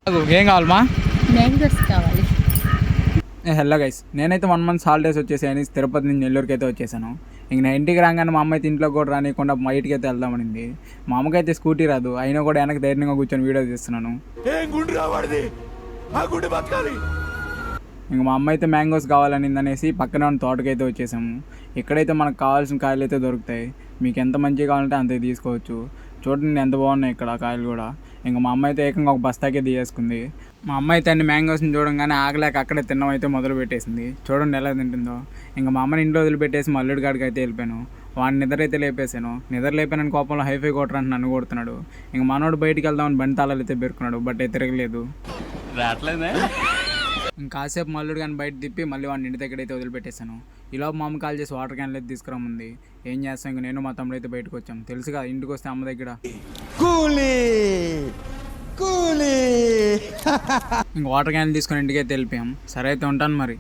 ఏం కావాలమ్మా? మ్యాంగోస్ కావాలి. హలో గైస్, నేనైతే 1 month హాలిడేస్ వచ్చేసాయని తిరుపతి నుంచి నెల్లూరుకి అయితే వచ్చేసాను. ఇంక నా ఇంటికి రాగానే మా అమ్మ అయితే ఇంట్లో కూడా రానియకుండా బయటికి అయితే వెళ్దామనింది. మా అమ్మకైతే స్కూటీ రాదు, అయినా కూడా వెనక ధైర్యంగా కూర్చొని వీడియో తీస్తున్నాను. ఇంక మా అమ్మ అయితే మ్యాంగోస్ కావాలనింది అనేసి పక్కన ఉన్న తోటకైతే వచ్చేసాము. ఇక్కడైతే మనకు కావాల్సిన కాయలు అయితే దొరుకుతాయి. మీకు ఎంత మంచిగా కావాలంటే అంతే తీసుకోవచ్చు. చూడండి ఎంత బాగున్నాయి ఇక్కడ కాయలు కూడా. ఇంకా మా అమ్మ అయితే ఏకంగా ఒక బస్తాకే తీసేసుకుంది. మా అమ్మ అయితే అన్ని మ్యాంగోస్ని చూడంగానే ఆగలేక అక్కడే తినడం అయితే మొదలు పెట్టేసింది. చూడండి ఎలా తింటుందో. ఇంకా మా అమ్మని ఇంట్లో వదిలిపెట్టేసి మల్లుడి కాడికి అయితే వెళ్ళిపోయాను. వాడిని నిద్ర అయితే లేపేసాను. నిద్ర లేపానని కోపంలో హైఫై కొట్టరంటే నన్ను కొడుతున్నాడు. ఇంక మనోడు బయటికి వెళ్దామని బండి తాళాలు అయితే పెరుకున్నాడు, బట్ అయితే తిరగలేదు. ఇంకాసేపు మల్లుడు కానీ బయట తిప్పి మళ్ళీ వాడిని ఇంటి దగ్గర అయితే వదిలిపెట్టేశాను. ఇలా మా అమ్మ కాల్ చేసి వాటర్ క్యాన్లు అయితే తీసుకురామంది. ఏం చేస్తాం, ఇంక నేను మా తమ్ముడు అయితే బయటకు వచ్చాం. తెలుసు కదా, ఇంటికి వస్తే అమ్మ దగ్గర ఇంక వాటర్ క్యాన్లు తీసుకొని ఇంటికి అయితే వెళ్ళిపోయాం. సరే అయితే ఉంటాను మరి.